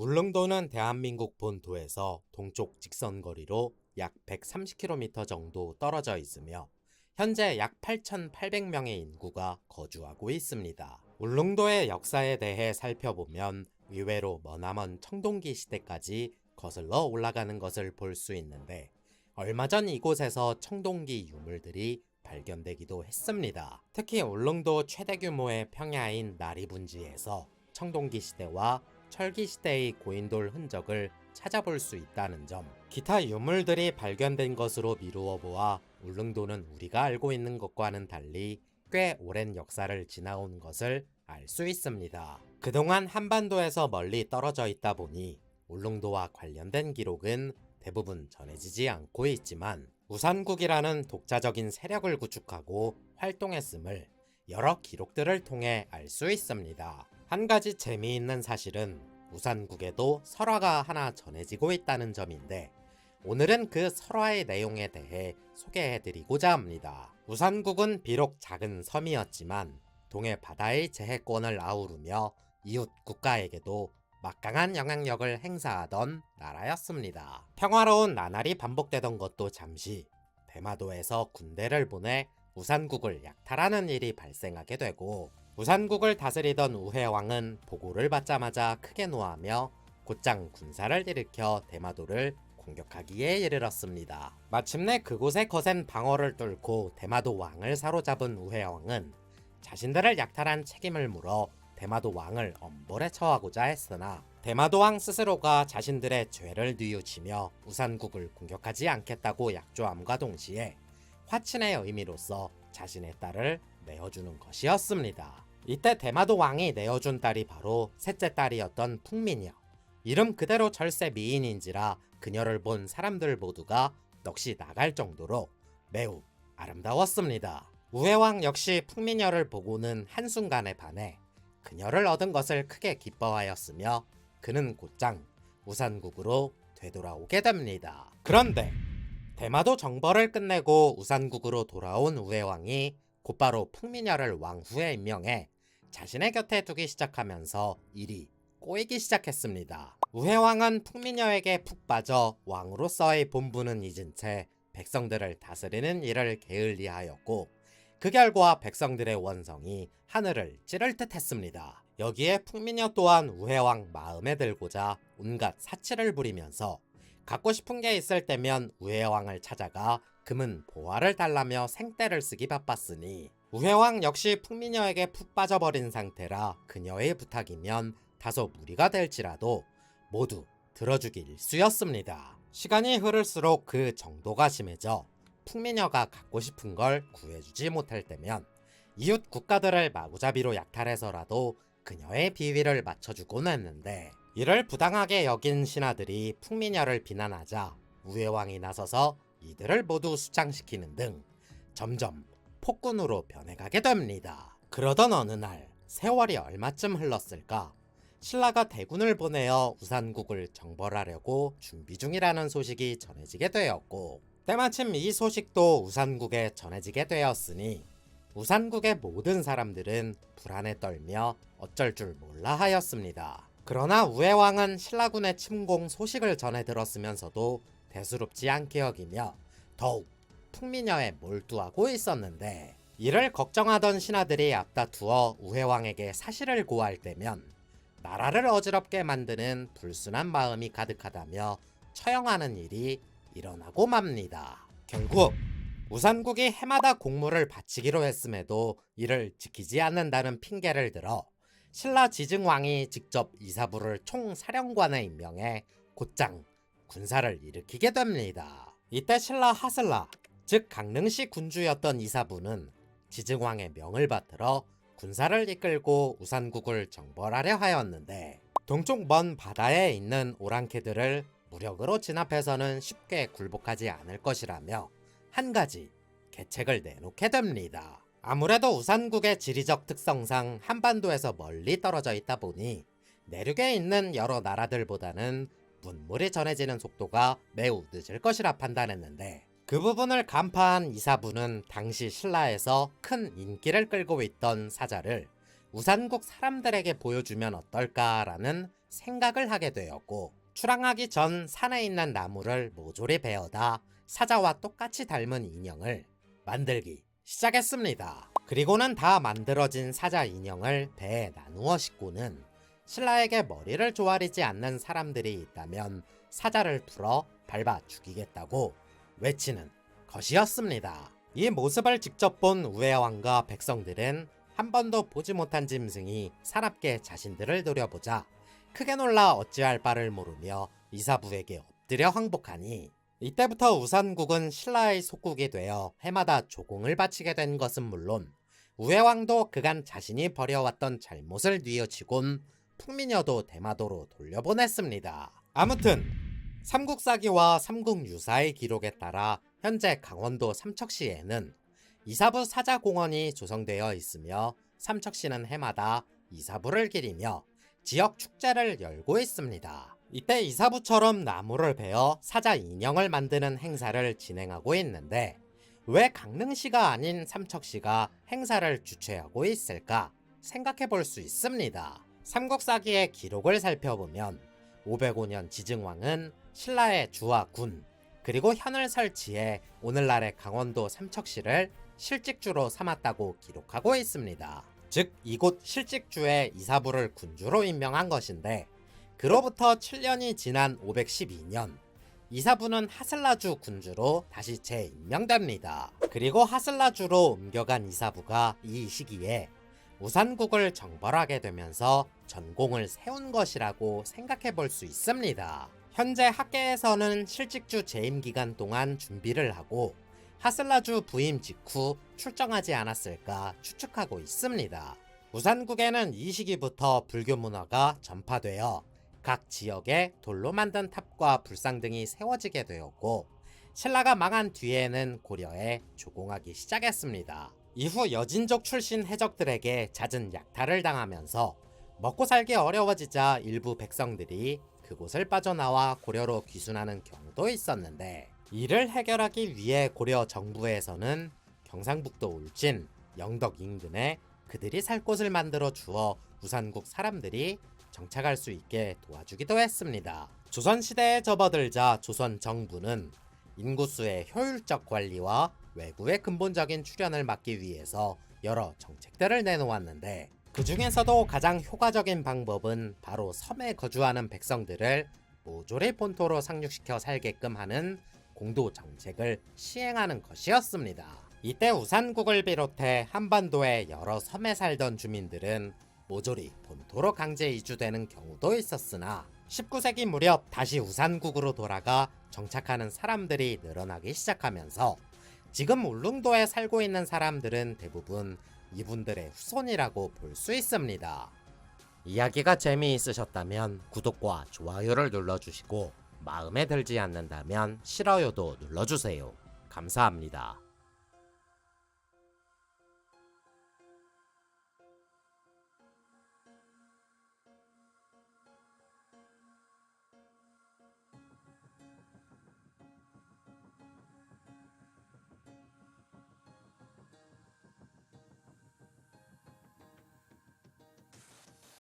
울릉도는 대한민국 본토에서 동쪽 직선거리로 약 130km 정도 떨어져 있으며 현재 약 8,800명의 인구가 거주하고 있습니다. 울릉도의 역사에 대해 살펴보면 의외로 머나먼 청동기 시대까지 거슬러 올라가는 것을 볼 수 있는데 얼마 전 이곳에서 청동기 유물들이 발견되기도 했습니다. 특히 울릉도 최대 규모의 평야인 나리분지에서 청동기 시대와 철기 시대의 고인돌 흔적을 찾아볼 수 있다는 점, 기타 유물들이 발견된 것으로 미루어 보아 울릉도는 우리가 알고 있는 것과는 달리 꽤 오랜 역사를 지나온 것을 알 수 있습니다. 그동안 한반도에서 멀리 떨어져 있다 보니 울릉도와 관련된 기록은 대부분 전해지지 않고 있지만 우산국이라는 독자적인 세력을 구축하고 활동했음을 여러 기록들을 통해 알 수 있습니다. 한 가지 재미있는 사실은 우산국에도 설화가 하나 전해지고 있다는 점인데 오늘은 그 설화의 내용에 대해 소개해드리고자 합니다. 우산국은 비록 작은 섬이었지만 동해 바다의 제해권을 아우르며 이웃 국가에게도 막강한 영향력을 행사하던 나라였습니다. 평화로운 나날이 반복되던 것도 잠시 대마도에서 군대를 보내 우산국을 약탈하는 일이 발생하게 되고 우산국을 다스리던 우회왕은 보고를 받자마자 크게 노하며 곧장 군사를 일으켜 대마도를 공격하기에 이르렀습니다. 마침내 그곳에 거센 방어를 뚫고 대마도 왕을 사로잡은 우회왕은 자신들을 약탈한 책임을 물어 대마도 왕을 엄벌에 처하고자 했으나 대마도 왕 스스로가 자신들의 죄를 뉘우치며 우산국을 공격하지 않겠다고 약조함과 동시에 화친의 의미로서 자신의 딸을 내어주는 것이었습니다. 이때 대마도 왕이 내어준 딸이 바로 셋째 딸이었던 풍미녀. 이름 그대로 절세 미인인지라 그녀를 본 사람들 모두가 넋이 나갈 정도로 매우 아름다웠습니다. 우회왕 역시 풍미녀를 보고는 한순간에 반해 그녀를 얻은 것을 크게 기뻐하였으며 그는 곧장 우산국으로 되돌아오게 됩니다. 그런데 대마도 정벌을 끝내고 우산국으로 돌아온 우회왕이 곧바로 풍미녀를 왕후에 임명해 자신의 곁에 두기 시작하면서 일이 꼬이기 시작했습니다. 우회왕은 풍미녀에게 푹 빠져 왕으로서의 본분은 잊은 채 백성들을 다스리는 일을 게을리하였고 그 결과 백성들의 원성이 하늘을 찌를 듯 했습니다. 여기에 풍미녀 또한 우회왕 마음에 들고자 온갖 사치를 부리면서 갖고 싶은 게 있을 때면 우회왕을 찾아가 금은 보화를 달라며 생떼를 쓰기 바빴으니 우회왕 역시 풍미녀에게 푹 빠져버린 상태라 그녀의 부탁이면 다소 무리가 될지라도 모두 들어주기 일쑤였습니다. 시간이 흐를수록 그 정도가 심해져 풍미녀가 갖고 싶은 걸 구해주지 못할 때면 이웃 국가들을 마구잡이로 약탈해서라도 그녀의 비위를 맞춰주곤 했는데 이를 부당하게 여긴 신하들이 풍미녀를 비난하자 우회왕이 나서서 이들을 모두 수장시키는 등 점점 폭군으로 변해가게 됩니다. 그러던 어느 날 세월이 얼마쯤 흘렀을까 신라가 대군을 보내어 우산국을 정벌하려고 준비 중이라는 소식이 전해지게 되었고 때마침 이 소식도 우산국에 전해지게 되었으니 우산국의 모든 사람들은 불안에 떨며 어쩔 줄 몰라 하였습니다. 그러나 우회왕은 신라군의 침공 소식을 전해 들었으면서도 대수롭지 않게 여기며 더욱 풍미녀에 몰두하고 있었는데 이를 걱정하던 신하들이 앞다투어 우회왕에게 사실을 고할 때면 나라를 어지럽게 만드는 불순한 마음이 가득하다며 처형하는 일이 일어나고 맙니다. 결국 우산국이 해마다 공물을 바치기로 했음에도 이를 지키지 않는다는 핑계를 들어 신라 지증왕이 직접 이사부를 총사령관에 임명해 곧장 군사를 일으키게 됩니다. 이때 신라 하슬라, 즉 강릉시 군주였던 이사부는 지증왕의 명을 받들어 군사를 이끌고 우산국을 정벌하려 하였는데 동쪽 먼 바다에 있는 오랑캐들을 무력으로 진압해서는 쉽게 굴복하지 않을 것이라며 한 가지 계책을 내놓게 됩니다. 아무래도 우산국의 지리적 특성상 한반도에서 멀리 떨어져 있다 보니 내륙에 있는 여러 나라들보다는 문물이 전해지는 속도가 매우 늦을 것이라 판단했는데 그 부분을 간파한 이사부는 당시 신라에서 큰 인기를 끌고 있던 사자를 우산국 사람들에게 보여주면 어떨까라는 생각을 하게 되었고, 출항하기 전 산에 있는 나무를 모조리 베어다 사자와 똑같이 닮은 인형을 만들기 시작했습니다. 그리고는 다 만들어진 사자 인형을 배에 나누어 싣고는 신라에게 머리를 조아리지 않는 사람들이 있다면 사자를 풀어 밟아 죽이겠다고 외치는 것이었습니다. 이 모습을 직접 본 우회왕과 백성들은 한 번도 보지 못한 짐승이 사납게 자신들을 노려보자 크게 놀라 어찌할 바를 모르며 이사부에게 엎드려 항복하니, 이때부터 우산국은 신라의 속국이 되어 해마다 조공을 바치게 된 것은 물론 우회왕도 그간 자신이 벌여왔던 잘못을 뉘우치곤 풍미녀도 대마도로 돌려보냈습니다. 아무튼 삼국사기와 삼국유사의 기록에 따라 현재 강원도 삼척시에는 이사부 사자공원이 조성되어 있으며 삼척시는 해마다 이사부를 기리며 지역 축제를 열고 있습니다. 이때 이사부처럼 나무를 베어 사자 인형을 만드는 행사를 진행하고 있는데 왜 강릉시가 아닌 삼척시가 행사를 주최하고 있을까 생각해 볼 수 있습니다. 삼국사기의 기록을 살펴보면 505년 지증왕은 신라의 주와 군 그리고 현을 설치해 오늘날의 강원도 삼척시를 실직주로 삼았다고 기록하고 있습니다. 즉 이곳 실직주에 이사부를 군주로 임명한 것인데, 그로부터 7년이 지난 512년 이사부는 하슬라주 군주로 다시 재임명됩니다. 그리고 하슬라주로 옮겨간 이사부가 이 시기에 우산국을 정벌하게 되면서 전공을 세운 것이라고 생각해 볼 수 있습니다. 현재 학계에서는 실직주 재임 기간 동안 준비를 하고 하슬라주 부임 직후 출정하지 않았을까 추측하고 있습니다. 우산국에는 이 시기부터 불교 문화가 전파되어 각 지역에 돌로 만든 탑과 불상 등이 세워지게 되었고, 신라가 망한 뒤에는 고려에 조공하기 시작했습니다. 이후 여진족 출신 해적들에게 잦은 약탈을 당하면서 먹고 살기 어려워지자 일부 백성들이 그곳을 빠져나와 고려로 귀순하는 경우도 있었는데, 이를 해결하기 위해 고려 정부에서는 경상북도 울진, 영덕 인근에 그들이 살 곳을 만들어 주어 우산국 사람들이 정착할 수 있게 도와주기도 했습니다. 조선시대에 접어들자 조선 정부는 인구수의 효율적 관리와 외부의 근본적인 출현을 막기 위해서 여러 정책들을 내놓았는데, 그 중에서도 가장 효과적인 방법은 바로 섬에 거주하는 백성들을 모조리 본토로 상륙시켜 살게끔 하는 공도 정책을 시행하는 것이었습니다. 이때 우산국을 비롯해 한반도의 여러 섬에 살던 주민들은 모조리 본토로 강제 이주되는 경우도 있었으나 19세기 무렵 다시 우산국으로 돌아가 정착하는 사람들이 늘어나기 시작하면서 지금 울릉도에 살고 있는 사람들은 대부분 이분들의 후손이라고 볼 수 있습니다. 이야기가 재미있으셨다면 구독과 좋아요를 눌러주시고, 마음에 들지 않는다면 싫어요도 눌러주세요. 감사합니다.